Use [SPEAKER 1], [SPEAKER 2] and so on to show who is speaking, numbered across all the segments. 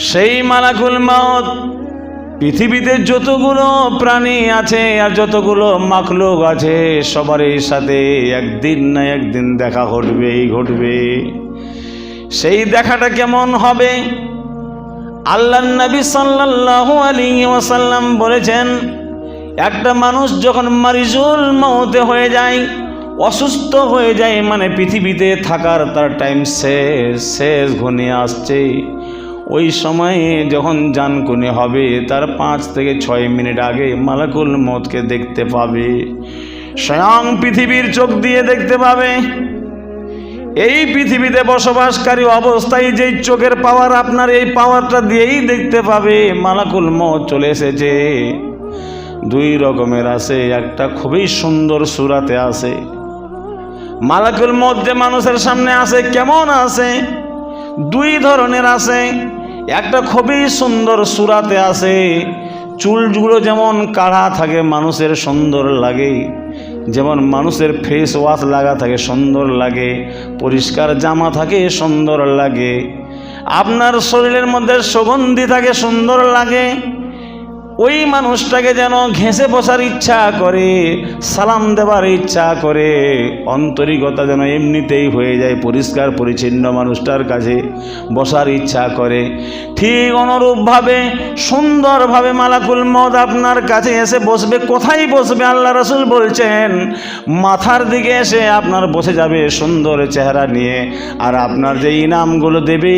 [SPEAKER 1] সেই মালাকুল মউত পৃথিবীতে যতগুলো প্রাণী আছে আর যতগুলো মাখলুক আছে সবারই সাথে একদিন না একদিন দেখা ঘটবে। সেই দেখাটা কেমন হবে? আল্লাহর নবী সাল্লাল্লাহু আলাইহি ওয়াসাল্লাম বলেছেন, একটা মানুষ যখন মারিজুল মউতে হয়ে যায়, অসুস্থ হয়ে যায়, মানে পৃথিবীতে থাকার তার টাইম শেষ ঘনিয়ে আসছে, ওই সময়ে যখন জানকুনি হবে তার 5 থেকে 6 মিনিট আগে মালাকুল মউতকে দেখতে পাবে, স্বয়ং পৃথিবীর চোখ দিয়ে দেখতে পাবে। এই পৃথিবীতে বসবাসকারী অবস্থায় যেই চোখের পাওয়ার, আপনার এই পাওয়ারটা দিয়েই দেখতে পাবে মালাকুল মউত চলে এসেছে। 2 রকমের আছে, একটা খুবই সুন্দর সূরাতে আছে। মালাকুল মউত যে মানুষের সামনে আসে কেমন আছে? 2 ধরনের আছে। একটা খুবই সুন্দর সূরাতে আছে, চুলগুলো যেমন কাড়া থাকে মানুষের সুন্দর লাগে, যেমন মানুষের ফেস ওয়াশ লাগা থাকে সুন্দর লাগে, পরিষ্কার জামা থাকে সুন্দর লাগে, আপনার শরীরের মধ্যে সুগন্ধি থাকে সুন্দর লাগে। ওই মানুষটাকে যেন ঘেঁষে বসার ইচ্ছা করে, সালাম দেবার ইচ্ছা করে, আন্তরিকতা যেন এমনিতেই হয়ে যায়, পরিষ্কার পরিচ্ছন্ন মানুষটার কাছে বসার ইচ্ছা করে। ঠিক অনুরূপভাবে সুন্দরভাবে মালাকুল মউত আপনার কাছে এসে বসবে। কোথায় বসবে? আল্লাহ রাসূল বলছেন, মাথার দিকে এসে আপনার বসে যাবে সুন্দর চেহারা নিয়ে, আর আপনার যে ইনামগুলো দেবে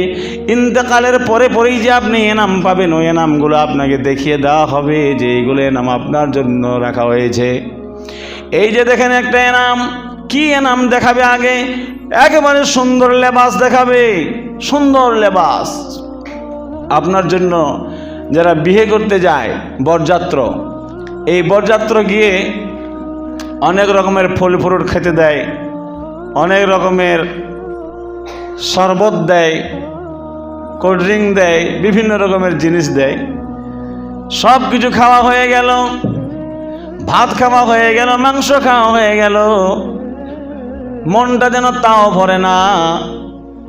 [SPEAKER 1] ইন্তেকালের পরেই যে আপনি ইনাম পাবেন, ওই ইনামগুলো আপনাকে দেখিয়ে দেওয়া হবে যে এইগুলো এনাম আপনার জন্য রাখা হয়েছে। এই যে দেখেন একটা এনাম, কি এনাম দেখাবে? আগে একেবারে সুন্দর লেবাস দেখাবে, সুন্দর লেবাস আপনার জন্য। যারা বিয়ে করতে যায় বরযাত্র, এই বরযাত্র গিয়ে অনেক রকমের ফল ফ্রুট খেতে দেয়, অনেক রকমের শরবত দেয়, কোল্ড ড্রিঙ্ক দেয়, বিভিন্ন রকমের জিনিস দেয়। সব কিছু খাওয়া হয়ে গেল, ভাত খাওয়া হয়ে গেল, মাংস খাওয়া হয়ে গেল, মনটা যেন তাও ভরে না।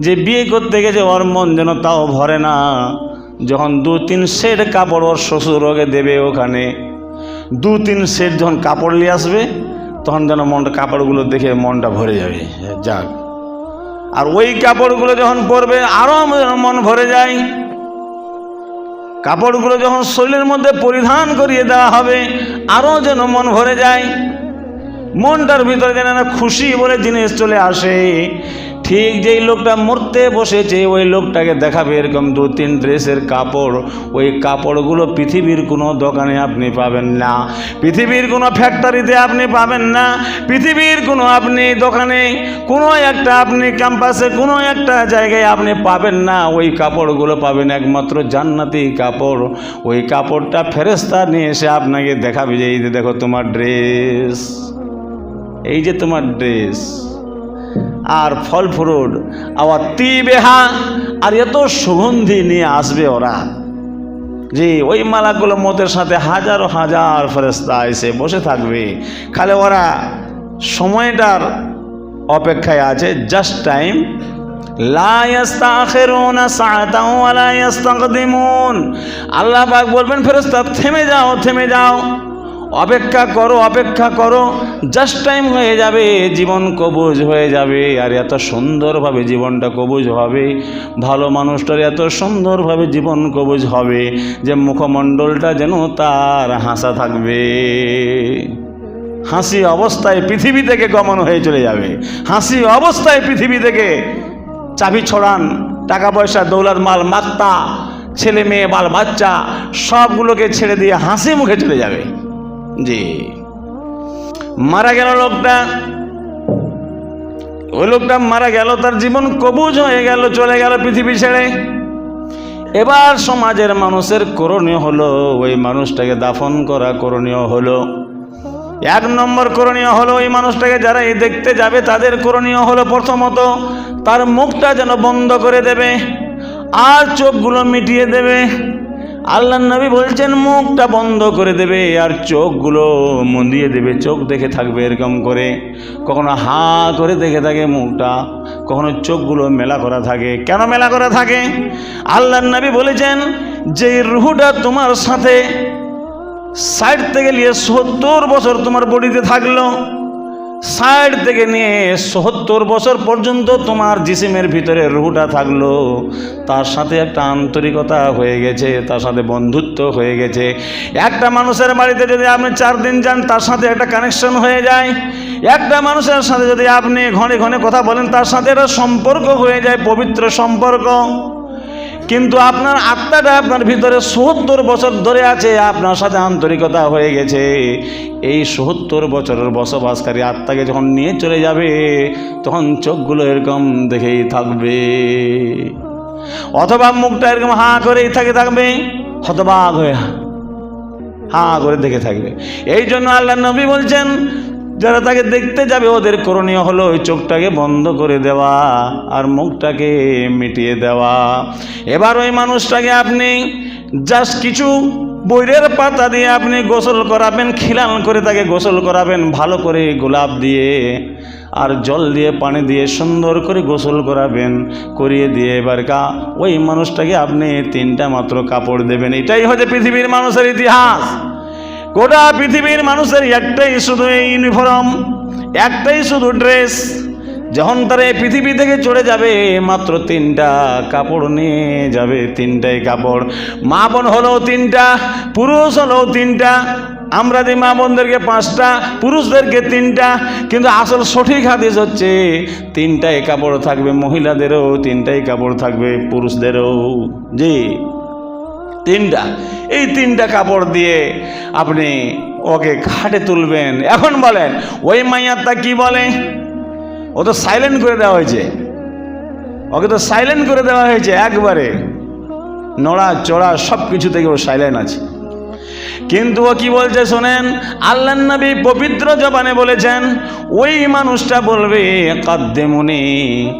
[SPEAKER 1] যে বিয়ে করতে গেছে ওর মন যেন তাও ভরে না। যখন 2-3 সেট কাপড় ওর শ্বশুর ওকে দেবে, ওখানে 2-3 সেট যখন কাপড় নিয়ে আসবে, তখন যেন মনটা, কাপড়গুলো দেখে মনটা ভরে যাবে, যাক। আর ওই কাপড়গুলো যখন পরবে আরও মন ভরে যায়। কাপড়গুলো যখন শরীরের মধ্যে পরিধান করিয়ে দেওয়া হবে, আরও যেন মন ভরে যায়, মনটার ভিতরে যেন খুশি বলে জিনিস চলে আসে। ঠিক যেই লোকটা মরতে বসেছে ওই লোকটাকে দেখাবে এরকম 2-3 ড্রেসের কাপড়। ওই কাপড়গুলো পৃথিবীর কোনো দোকানে আপনি পাবেন না, পৃথিবীর কোনো ফ্যাক্টরিতে আপনি পাবেন না, পৃথিবীর কোনো আপনি দোকানে, কোনো একটা আপনি ক্যাম্পাসে, কোনো একটা জায়গায় আপনি পাবেন না। ওই কাপড়গুলো পাবেন একমাত্র জান্নাতি কাপড়। ওই কাপড়টা ফেরেশতা নিয়ে এসে আপনাকে দেখাবে যে এই যে দেখো তোমার ড্রেস, এই যে তোমার ড্রেস। আর ফল ফ্রুট আবার তিবেহা, আর এত সুগন্ধি নিয়ে আসবে ওরা যে ওই মালাকুল মউতের সাথে হাজারো হাজার ফেরেশতা এসে বসে থাকবে। খালি ওরা সময়টার অপেক্ষায় আছে, জাস্ট টাইম। লা ইস্তাখিরুনা সাআতাও ওয়া লা ইস্তাকদিমুন। আল্লাহ পাক বলবেন ফেরেশতা থেমে যাও, থেমে যাও, অপেক্ষা করো, অপেক্ষা করো, জাস্ট টাইম হয়ে যাবে, জীবন কবুজ হয়ে যাবে। আর এত সুন্দরভাবে জীবনটা কবুজ হবে, ভালো মানুষটার এত সুন্দরভাবে জীবন কবুজ হবে যে মুখমণ্ডলটা যেন তার হাসা থাকবে, হাসি অবস্থায় পৃথিবী থেকে গমন হয়ে চলে যাবে। হাসি অবস্থায় পৃথিবী থেকে চাবি ছড়ান, টাকা পয়সা, দৌলত, মাল, মাত্তা, ছেলে মেয়ে, বাল বাচ্চা সবগুলোকে ছেড়ে দিয়ে হাসি মুখে চলে যাবে। জি, মারা গেল লোকটা, ওই লোকটা মারা গেল, তার জীবন কবুজ হয়ে গেল, চলে গেল পৃথিবী ছেড়ে। এবার সমাজের মানুষের করণীয় হলো ওই মানুষটাকে দাফন করা করণীয় হলো। 1 নম্বর করণীয় হলো ওই মানুষটাকে যারা এই দেখতে যাবে তাদের করণীয় হলো প্রথমত তার মুখটা যেন বন্ধ করে দেবে আর চোখগুলো মিটিয়ে দেবে। আল্লাহর নবী বলছেন মুখটা বন্ধ করে দেবে আর চোখগুলো মুদিয়ে দেবে, চোখ দেখে থাকবে এরকম করে, কখনো হা করে দেখে থাকে মুখটা, কখনো চোখগুলো মেলা করা থাকে। কেন মেলা করা থাকে? আল্লাহর নবী বলেছেন যে রুহটা তোমার সাথে 60 থেকে নিয়ে 70 বছর তোমার বডিতে থাকলো, 60 থেকে নিয়ে 70 বছর পর্যন্ত তোমার জিসিমের ভিতরে রুহটা থাকলো, তার সাথে একটা আন্তরিকতা হয়ে গেছে, তার সাথে বন্ধুত্ব হয়ে গেছে। একটা মানুষের বাড়িতে যদি আপনি 4 দিন যান তার সাথে একটা কানেকশন হয়ে যায়। একটা মানুষের সাথে যদি আপনি ঘনে ঘনে কথা বলেন তার সাথে একটা সম্পর্ক হয়ে যায়, পবিত্র সম্পর্ক। কিন্তু আপনার আত্মাটা আপনার ভিতরে 70 বছর ধরে আছে, আপনার সাথে আন্তরিকতা হয়ে গেছে। এই 70 বছরের বসবাসকারী আত্মাকে যখন নিয়ে চলে যাবে তখন চোখগুলো এরকম দেখেই থাকবে, অথবা মুখটা এরকম হা করেই থাকবে, হতবাক হয়ে হা করে দেখে থাকবে। এই জন্য আল্লাহ নবী বলছেন যারা তাকে দেখতে যাবে ওদের করণীয় হলো ওই চোখটাকে বন্ধ করে দেওয়া আর মুখটাকে মিটিয়ে দেওয়া। এবার ওই মানুষটাকে আপনি জাস্ট কিছু বৈরের পাতা দিয়ে আপনি গোসল করাবেন, খিলান করে তাকে গোসল করাবেন, ভালো করে গোলাপ দিয়ে আর জল দিয়ে পানি দিয়ে সুন্দর করে গোসল করিয়ে দিয়ে এবার ওই মানুষটাকে আপনি 3টা মাত্র কাপড় দেবেন। এটাই হচ্ছে পৃথিবীর মানুষের ইতিহাস। গোটা পৃথিবীর মানুষের একটাই শুধু এই ইউনিফর্ম, একটাই শুধু ড্রেস। যখন তারা এই পৃথিবী থেকে চলে যাবে মাত্র 3টা কাপড় নিয়ে যাবে, 3টাই কাপড়। মা বোন হলো 3টা, পুরুষ হলো 3টা। আমরা যে মা বোনদেরকে 5টা, পুরুষদেরকে 3টা, কিন্তু আসল সঠিক হাদিস হচ্ছে 3টাই কাপড় থাকবে, মহিলাদেরও 3টাই কাপড় থাকবে, পুরুষদেরও। জি 3টা। এই 3টা কাপড় দিয়ে আপনি ওকে খাটে তুলবেন। এখন বলেন ওই মাইয়াটা কি বলে? ও তো সাইলেন্ট করে দেওয়া হয়েছে, ওকে তো সাইলেন্ট করে দেওয়া হয়েছে, একবারে নড়া চড়া সব কিছু থেকে ও সাইলেন্ট আছে। কিন্তু ও কি বলছে শোনেন, আল্লাহর নবী পবিত্র জবানে বলেছেন ওই মানুষটা বলবে কাদ্দেমুনি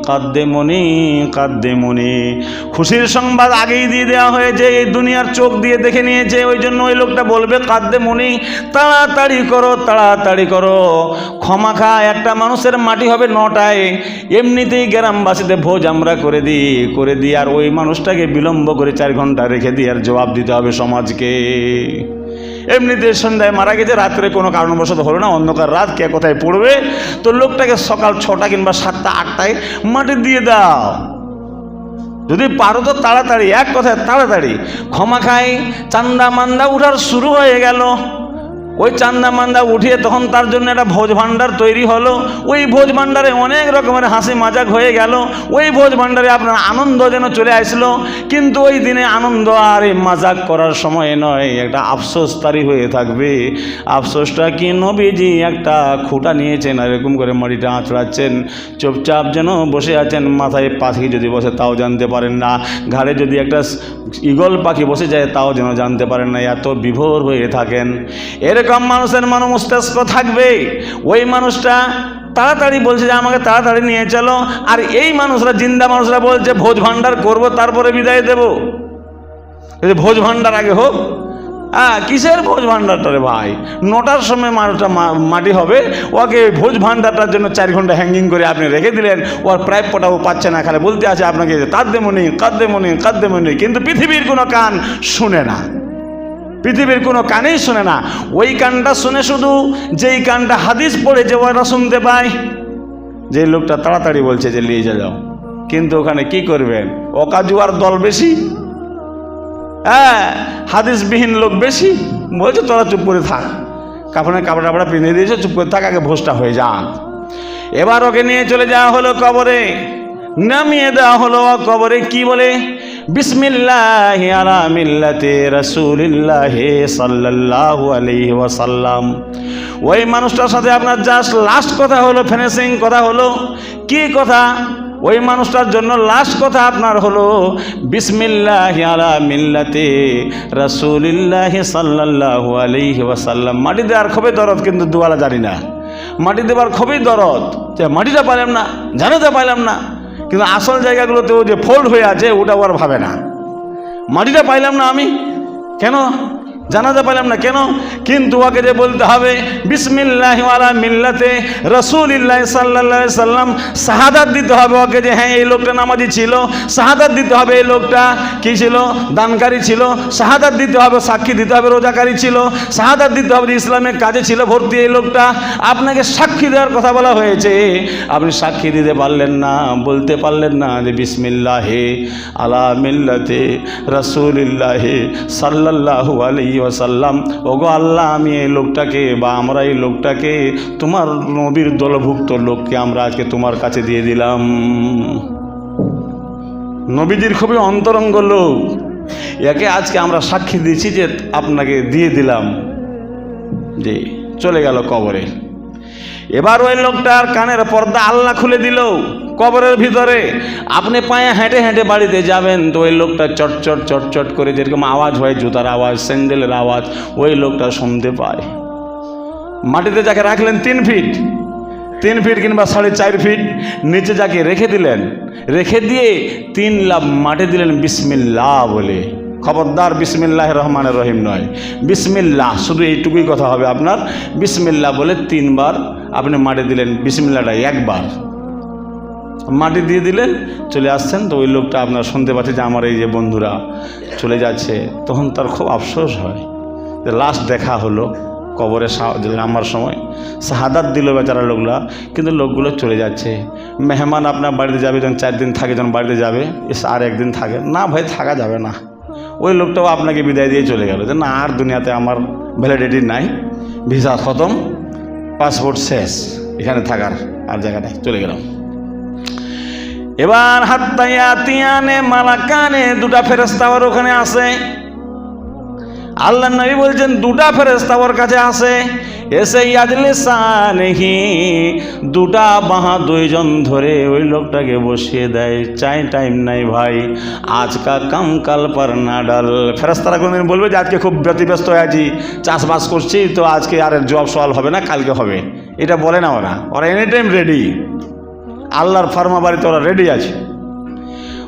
[SPEAKER 1] কাদ্দেমুনি কাদ্দেমুনি। খুশির সংবাদ আগেই দিয়ে দেওয়া হয়েছে, এই দুনিয়ার চোখ দিয়ে দেখে নিয়েছে, ওই জন্য ওই লোকটা বলবে কাদ্দেমুনি, তাড়াতাড়ি করো তাড়াতাড়ি করো। ক্ষমাখা একটা মানুষের মাটি হবে 9টায়, এমনিতেই গ্রামবাসীতে ভোজ আমরা করে দিই আর ওই মানুষটাকে বিলম্ব করে 4 ঘন্টা রেখে দিই আর জবাব দিতে হবে সমাজকে। এমনিতে সন্ধ্যায় মারা গেছে, রাত্রে কোনো কারণবশত হলো না, অন্ধকার রাত, কে কোথায় পড়বে, তো লোকটাকে সকাল 6টা কিংবা 7টা 8টায় মাটি দিয়ে দাও। যদি পারো তো তাড়াতাড়ি, এক কথায় তাড়াতাড়ি। ক্ষমা খাই চান্দা মান্দা উঠার শুরু হয়ে গেল। ওই চান্দা মান্দা উঠিয়ে তখন তার জন্য একটা ভোজ ভাণ্ডার তৈরি হলো। ওই ভোজ ভাণ্ডারে অনেক রকমের হাসি মজাক হয়ে গেল। ওই ভোজ ভাণ্ডারে আপনার আনন্দ যেন চলে আসলো, কিন্তু ওই দিনে আনন্দ আর এই মজাক করার সময় নয়, একটা আফসোস তারি হয়ে থাকবে। আফসোসটা কি, নবীজি একটা খুঁটা নিয়েছেন আর এরকম করে মাটিটা আঁচড়াচ্ছেন, চুপচাপ যেন বসে আছেন, মাথায় পাখি যদি বসে তাও জানতে পারেন না, ঘাড়ে যদি একটা ঈগল পাখি বসে যায় তাও যেন জানতে পারেন না, এত বিভোর হয়ে থাকেন। এরকম মানুষের মস্তিষ্ক থাকবে। ওই মানুষটা তাড়াতাড়ি বলছে যে আমাকে তাড়াতাড়ি নিয়ে চলো, আর এই মানুষরা, জিন্দা মানুষরা বলছে ভোজ ভাণ্ডার করবো তারপরে বিদায় দেব। ভোজ ভাণ্ডার আগে হোক। কিসের ভোজ ভাণ্ডারটা রে ভাই? 9টার সময় মানুষটা মাটি হবে, ওকে ভোজ ভাণ্ডারটার জন্য 4 ঘন্টা হ্যাঙ্গিং করে আপনি রেখে দিলেন। ওর প্রাপ্যটাও পাচ্ছে না, খালি বলতে আছে আপনাকে কাদ্দেমনি কাদ্দেমনি কাদ্দেমনি, কিন্তু পৃথিবীর কোনো কান শুনে না, পৃথিবীর কোনো কানেই শোনে না। ওই কানটা শুনে শুধু যেই কানটা হাদিস পড়েছে ওরা শুনতে পায়। যে লোকটা তাড়াতাড়ি বলছে যে নিয়ে যাও, কিন্তু ওখানে কি করবেন, অকাজুয়ার দল বেশি, হাদিসবিহীন লোক বেশি। বলছে তোরা চুপ করে থাক, কাপড়ের কাপড় টাপড়া পিঁধে দিয়েছে, চুপ করে থাক, আগে ভোজটা হয়ে যাক। এবার ওকে নিয়ে চলে যাওয়া হলো কবরে, নামিয়ে দেওয়া হলো কবরে। কি বলে? বিসমিল্লাহি আলা মিল্লাতি রাসূলিল্লাহি সাল্লাল্লাহু আলাইহি ওয়াসাল্লাম। ওই মানুষটার সাথে আপনার জাস্ট লাস্ট কথা হলো, ফিনিশিং কথা হলো। কি কথা? ওই মানুষটার জন্য লাস্ট কথা আপনার হলো বিসমিল্লাহি আলা মিল্লাতি রাসূলিল্লাহি সাল্লাল্লাহু আলাইহি ওয়াসাল্লাম। মাটি দেওয়ার খুবই দরদ, কিন্তু দুয়ালা জানি না। মাটি দেওয়ার খুবই দরদ, যে মাটিটা পাইলাম না, জানাতে পাইলাম না, কিন্তু আসল জায়গাগুলোতেও যে ফোল্ড হয়ে আছে ওটা আর ভাবে না। মাটিটা পাইলাম না আমি, কেন জানাজা পেলাম না কেন? কিন্তু ওকে যে বলতে হবে বিসমিল্লাহি ওয়ালা মিল্লাতে রাসূলিল্লাহ সাল্লাল্লাহু আলাইহি সাল্লাম, শাহাদাত দিতে হবে ওকে যে হ্যাঁ এই লোকটা নামাজি ছিল, শাহাদাত দিতে হবে এই লোকটা কি ছিল, দানকারী ছিল, শাহাদাত দিতে হবে, সাক্ষী দিতে হবে রোজাকারী ছিল, শাহাদাত দিতে হবে যে ইসলামের কাজে ছিল ভর্তি এই লোকটা। আপনাকে সাক্ষী দেওয়ার কথা বলা হয়েছে, আপনি সাক্ষী দিতে পারলেন না, বলতে পারলেন না যে বিসমিল্লাহি আলা মিল্লাতে রাসূলিল্লাহ সাল্লাল্লাহু আলাইহি ওয়াসাল্লাম, ওগো আল্লাহ আমি এই লোকটাকে বা আমরা এই লোকটাকে তোমার নবীর দলভুক্ত লোককে আমরা আজকে তোমার কাছে দিয়ে দিলাম। নবীজির খুবই অন্তরঙ্গ লোক, একে আজকে আমরা সাক্ষী দিয়েছি যে আপনাকে দিয়ে দিলাম। জি, চলে গেল কবরে। এবার ওই লোকটার কানের পর্দা আল্লাহ খুলে দিল কবরের ভিতরে। আপনি পায়ে হেঁটে হেঁটে বাড়িতে যাবেন তো ওই লোকটা চটচট চটচট করে যেরকম আওয়াজ হয়, জুতার আওয়াজ, স্যান্ডেলের আওয়াজ, ওই লোকটা শুনতে পায়। মাটিতে যাকে রাখলেন 3 ফিট কিংবা 4.5 ফিট নিচে যাকে রেখে দিলেন, রেখে দিয়ে 3 লাফ মাটি দিলেন বিসমিল্লাহ বলে। খবরদার বিসমিল্লাহির রহমানির রহিম নয়, বিসমিল্লাহ, শুধু এইটুকুই কথা হবে আপনার। বিসমিল্লাহ বলে 3 বার আপনি মাটি দিলেন, বিসমিল্লাহটা 1 বার মাটি দিয়ে দিলেন, চলে আসছেন। তো ওই লোকটা আপনার শুনতে পাচ্ছে যে আমার এই যে বন্ধুরা চলে যাচ্ছে, তখন তার খুব আফসোস হয় যে লাস্ট দেখা হলো কবরে নামার সময়, শাহাদাত দিল বেচারা লোকগুলা, কিন্তু লোকগুলো চলে যাচ্ছে। মেহমান আপনার বাড়িতে যাবে, যখন 4 দিন থাকে, যখন বাড়িতে যাবে এসে আর 1 দিন থাকে না, ভাই থাকা যাবে না। ওই লোকটাও আপনাকে বিদায় দিয়ে চলে গেল যে না আর দুনিয়াতে আমার ভ্যালিডিটি নাই, ভিসা খতম, পাসপোর্ট শেষ, এখানে থাকার আর জায়গা নেই, চলে গেলাম। এবার হাত্তায়াতিয়ানে মালাকানে, 2টা ফেরেশতা ওর ওখানে আসে। আল্লাহর নবী বলছেন 2টা ফেরেশতা ওর কাছে আসে, এসে ইয়াজলিসানহি, 2টা বাহা 2 জন ধরে ওই লোকটাকে বসিয়ে দেয়। টাইম নাই ভাই, আজকা কাম কাল পর না ডাল। ফেরেশতারা কোনদিন বলবে যে আজকে খুব ব্যতিব্যস্ত হয়ে আছি, চাষবাস করছি, তো আজকে আর জবাব সওয়াল হবে না, কালকে হবে, এটা বলে না ওরা এনি টাইম রেডি। আল্লাহর ফার্মা বাড়িতে ওরা রেডি আছে,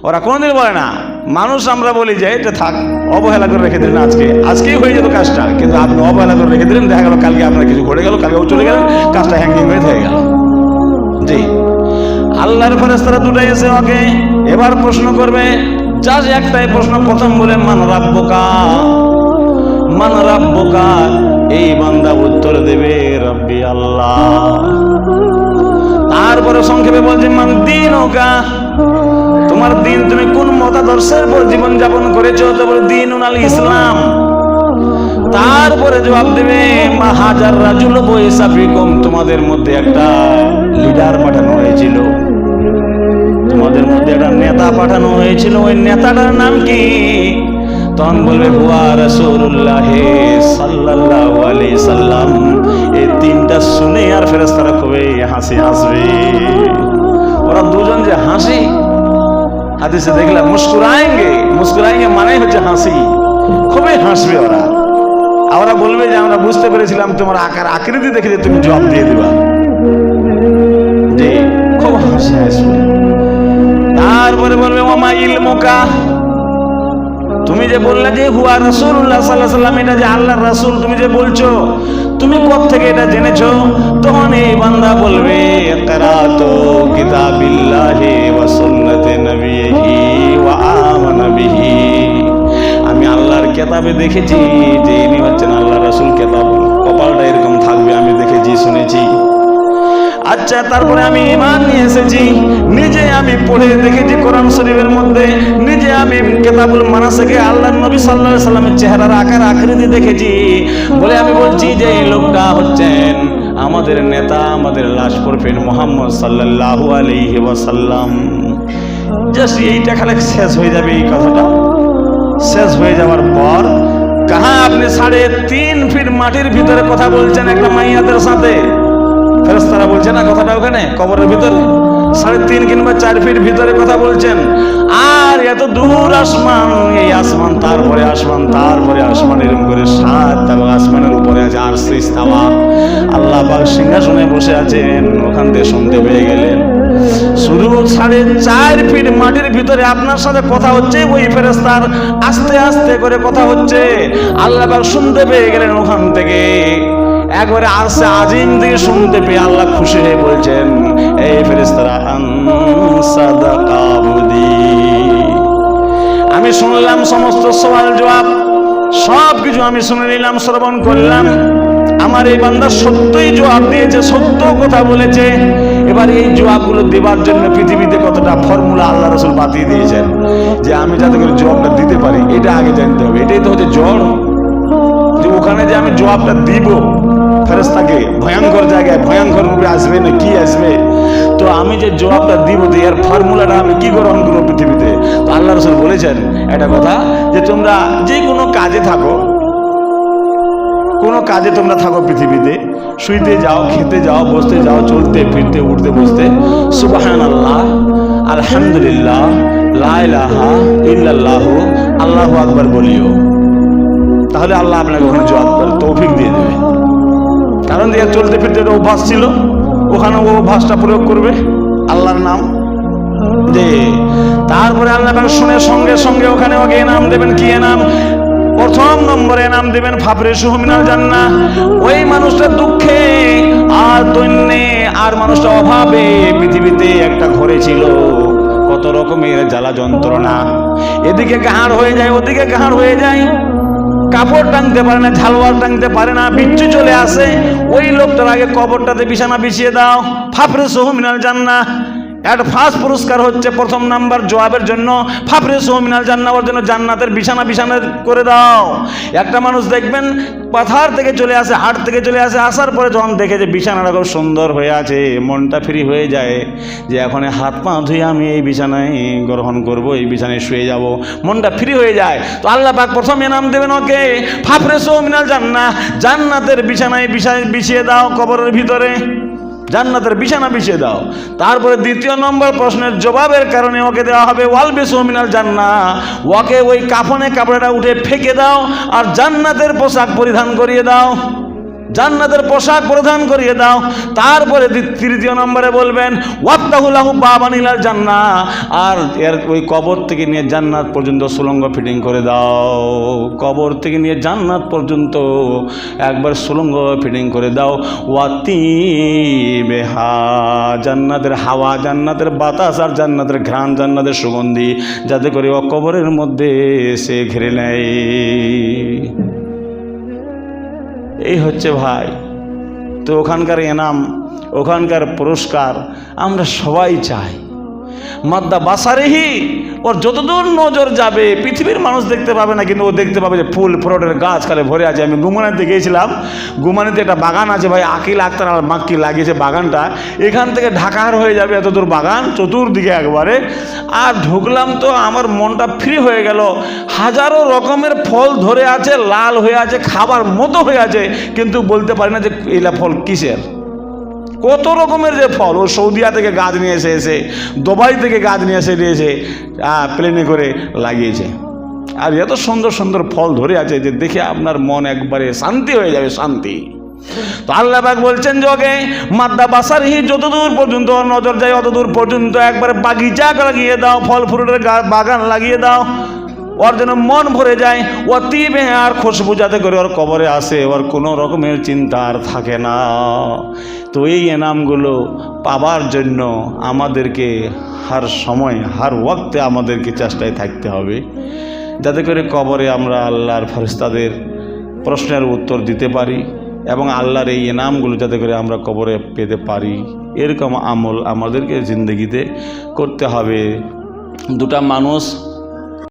[SPEAKER 1] ওরা কোনোদিন বলে না। মানুষ আমরা বলি যে এটা থাক, অবহেলা করে রেখে দিলেন, আজকেই হয়ে যেত কাজটা, কিন্তু আপনি অবহেলা করে রেখে দিলেন, দেখা গেল কালকে আপনার কিছু ঘটে গেল, কালকে ও চলে গেলেন, কাজটা হ্যাঙ্গিং হয়ে থেকে গেল। জি, আল্লাহর ফেরেশতারা 2টাই এসে ওকে এবার প্রশ্ন করবে, জাস্ট একটাই প্রশ্ন। প্রথম বলে মান রাব্বুকা, এই বান্দা উত্তর দেবে রব্বি আল্লাহ। তারপরে সংক্ষেপে বলছে মান দীনুকা, তোমার দিন, তুমি কোন মতাদর্শের উপর জীবন যাপন করেছো, তারপরে দীনুল ইসলাম। তারপরে জবাব দেবে মা হাজার রাজুল বয়সা ফিকুম, তোমাদের মধ্যে একটা লিডার পাঠানো হয়েছিল, তোমাদের মধ্যে একটা নেতা পাঠানো হয়েছিল, ওই নেতাটার নাম কি? তখন বলবে হুয়া রাসূলুল্লাহ সাল্লাল্লাহু আলাইহি সাল্লাম। এই 3টা শুনে আর ফেরেশতারা খুবই হাসি হাসবে। ওরা 2 জন যে হাসি, হাদিসে দেখলাম মুস্কুরাएंगे মানে হচ্ছে হাসি, খুবই হাসবে ওরা। ওরা বলবে যে আমরা বুঝতে পেরেছিলাম তোমার আকার আকৃতি দেখে যে তুমি জবাব দিয়ে দিবা, যে খুব হাসি হাসবে। তারপরে বলবে ওমা ইলমুকা, তুমি যে বললে যে হুয়া রাসূলুল্লাহ সাল্লাল্লাহু আলাইহি সাল্লাম, এটা যে আল্লাহর রাসূল তুমি যে বলছো, তুমি কোত্থেকে এটা জেনেছো? তখন এই বান্দা বলবে কিরাতু কিতাবিল্লাহি ওয়া সুন্নতি নবিয়িহি ওয়া আমানা বিহি, আমি আল্লাহর কিতাবে দেখেছি যে ইনি হচ্ছেন আল্লাহর রাসূল, কিতাব কপালটা এরকম থাকবে, আমি দেখেছি শুনেছি। আচ্ছা, তারপরে আমি ঈমান নিয়ে এসেছি, নিজে আমি পড়ে দেখেছি কোরআন শরীফের মধ্যে, নিজে আমি কিতাবুল মানাসিকে আল্লাহর নবী সাল্লাল্লাহু আলাইহি সাল্লামের চেহারার আকার আকৃতি দেখেছি, বলে আমি বলছি যে এই লোকটা হচ্ছেন আমাদের নেতা, আমাদের লাশ পড়বেন মুহাম্মদ সাল্লাল্লাহু আলাইহি ওয়াসাল্লাম। জাস্ট এইটা খালি শেষ হয়ে যাবে। এই কথাটা শেষ হয়ে যাওয়ার পর কাহা আপনি 3.5 ফিট মাটির ভিতরে কথা বলছেন একটা মাইয়াদের সাথে, ফেরেশতারা বলছে না কথাটা ওখানে কবরের ভিতরে 3.5 কিংবা 4 ফিট ভিতরে কথা বলছেন, আর এত দূর আসমান, এই আসমান তারপরে আসমান, তারপরে আসমান, এরকম করে 7 আসমানের উপরে আছে আরশ ইস্তাওয়া, আল্লাহ পাক সিংহাসনে বসে আছেন। ওখান থেকে শুনতে পেয়ে গেলেন শুধু 4.5 ফিট মাটির ভিতরে আপনার সাথে কথা হচ্ছে, ওই ফেরেশতার আস্তে আস্তে করে কথা হচ্ছে। আল্লাহ পাক শুনতে পেয়ে গেলেন ওখান থেকে, একবারে আরশে আজিম থেকে শুনতে পেয়ে আল্লাহ খুশি হয়ে বলছেন, এই ফেরেশতারা সাদাকা আবদি, আমি শুনলাম সমস্ত সওয়াল জবাব সব কিছু আমি শুনে নিলাম, শ্রবণ করলাম। আমার এই বান্দা সত্যই জবাব দিয়েছে, সত্য কথা বলেছে। এবার এই জবাবগুলো দেবার জন্য পৃথিবীতে কতটা ফর্মুলা আল্লাহ রাসূল বাতিয়ে দিয়েছেন, যে আমি যাতে করে জবাবটা দিতে পারি এটা আগে জানতে হবে। এটাই তো হচ্ছে জড়, যে ওখানে যে আমি জবাবটা দিব ফেরেশতাকে, ভয়ঙ্কর জায়গায় ভয়ঙ্কর রূপে আসবে না কি আসবে, তো আমি যে জবাবটা দিব এর ফর্মুলাটা আমি কি গ্রহণ করবো পৃথিবীতে। তো আল্লাহ রাসূল বলেছেন একটা কথা, যে তোমরা যে কোনো কাজে থাকো, কোনো কাজে তোমরা থাকো পৃথিবীতে, শুইতে যাও, খেতে যাও, বসতে যাও, চলতে ফিরতে, উঠতে বসতে, সুবহানাল্লাহ, আলহামদুলিল্লাহ, লা ইলাহা ইল্লাল্লাহু, আল্লাহু আকবার বলিও, তাহলে আল্লাহ আপনাকে ওখানে জবাব করে তৌফিক দিয়ে দেবে। কারণ যে চলতে ফিরতে একটা অভ্যাস ছিল, ওখানে ও অভ্যাসটা প্রয়োগ করবে আল্লাহর নাম যে, তারপরে আল্লাহ শুনে সঙ্গে সঙ্গে ওখানে ওকে নাম দেবেন। কি নাম? প্রথম নম্বরে নাম দেবেন ফাফরিশুহু মিনাল জান্নাহ। ওই মানুষটা দুঃখে আর দৈন্যে আর মানুষটা অভাবে পৃথিবীতে একটা ঘরে ছিল, কত রকমের জ্বালা যন্ত্রণা, এদিকে গাহাড় হয়ে যায়, ওদিকে গাহাড় হয়ে যায়, কাপড় টাঙতে পারে না, ঝালওয়ার টাঙতে পারে না, বিচ্ছু চলে আসে। ওই লোকটার আগে কবরটাতে বিছানা বিছিয়ে দাও, ফাফরিশুহু মিনাল জান্নাহ। একটা ফার্স্ট পুরস্কার হচ্ছে প্রথম নাম্বার জবাবের জন্য, ফাফরিশুহু মিনাল জান্নাহ, ওর জন্য জান্নাতের বিছানা বিছানা করে দাও। একটা মানুষ দেখবেন পাথার থেকে চলে আসে, হাট থেকে চলে আসে, আসার পরে যখন দেখে যে বিছানাটা খুব সুন্দর হয়ে আছে, মনটা ফ্রি হয়ে যায় যে এখন হাত পা ধুয়ে আমি এই বিছানায় গ্রহণ করব, এই বিছানায় শুয়ে যাব, মনটা ফ্রি হয়ে যায়। তো আল্লাহ পাক প্রথম এনাম দেবেন ওকে, ফাফরিশুহু মিনাল জান্নাহ, জান্নাতের বিছানায় বিছিয়ে দাও, কবরের ভিতরে জান্নাতের বিছানা বিছিয়ে দাও। তারপরে দ্বিতীয় নম্বর প্রশ্নের জবাবের কারণে ওকে দেওয়া হবে ওয়ালবিসু মিনাল জান্নাহ, ওকে ওই কাফনে কাপড়টা উঠে ফেকে দাও আর জান্নাতের পোশাক পরিধান করিয়ে দাও, জান্নাতের পোশাক পরিধান করিয়ে দাও। তারপরে তৃতীয় নম্বরে বলবেন ওয়াফতাহু লাহু বাবান ইলাল জান্নাহ, আর এর ওই কবর থেকে নিয়ে জান্নাত পর্যন্ত সুলঙ্গ ফিটিং করে দাও, কবর থেকে নিয়ে জান্নাত পর্যন্ত একবার সুলঙ্গ ফিটিং করে দাও। ওয়াতিবেহা, জান্নাতের হাওয়া, জান্নাতের বাতাস আর জান্নাতের ঘ্রাণ, জান্নাতের সুগন্ধি, যাতে করে ও কবরের মধ্যে সে ঘিরে নেয়। এই হচ্ছে ভাই তো ওখানকার এনাম, ওখানকার পুরস্কার আমরা সবাই চাই। মাদ্দা বাসারেহি, ওর যতদূর নজর যাবে পৃথিবীর মানুষ দেখতে পাবে না, কিন্তু ও দেখতে পাবে যে ফুল ফ্রুটের গাছ খালে ভরে আছে। আমি গুমানিতে গিয়েছিলাম, গুমানিতে একটা বাগান আছে ভাই, আকিল আক্তার আর মাক্কি লাগিয়েছে বাগানটা, এখান থেকে ঢাকার হয়ে যাবে এতদূর বাগান, চতুর্দিকে একবারে। আর ঢুকলাম তো আমার মনটা ফ্রি হয়ে গেল, হাজারো রকমের ফল ধরে আছে, লাল হয়ে আছে, খাবার মতো হয়ে আছে, কিন্তু বলতে পারি না যে এলা ফল কিসের। কত রকমের যে ফল, ও সৌদিয়া থেকে গাছ নিয়ে এসে দুবাই থেকে গাছ নিয়ে এসে প্লেনে করে লাগিয়েছে, আর এত সুন্দর সুন্দর ফল ধরে আছে যে দেখে আপনার মন একবারে শান্তি হয়ে যাবে, শান্তি। তো আল্লাহ পাক বলছেন যে ওকে মাদ্দা বাসারহি, যতদূর পর্যন্ত নজর যায় অতদূর পর্যন্ত একবারে বাগিচা লাগিয়ে দাও, ফল ফ্রুটের বাগান লাগিয়ে দাও, ওর যেন মন ভরে যায়। ওয়াতিবে, আর খুশবু যাতে করে ওর কবরে আসে, ওর কোনো রকমের চিন্তা আর থাকে না। তো এই এনামগুলো পাবার জন্য আমাদেরকে হার সময় হার ওয়াক্তে আমাদেরকে চেষ্টায় থাকতে হবে, যাতে করে কবরে আমরা আল্লাহর ফেরেশতাদের প্রশ্নের উত্তর দিতে পারি এবং আল্লাহর এই এনামগুলো যাতে করে আমরা কবরে পেতে পারি। এরকম আমল আমাদেরকে জিন্দগিতে করতে হবে। দুটা মানুষ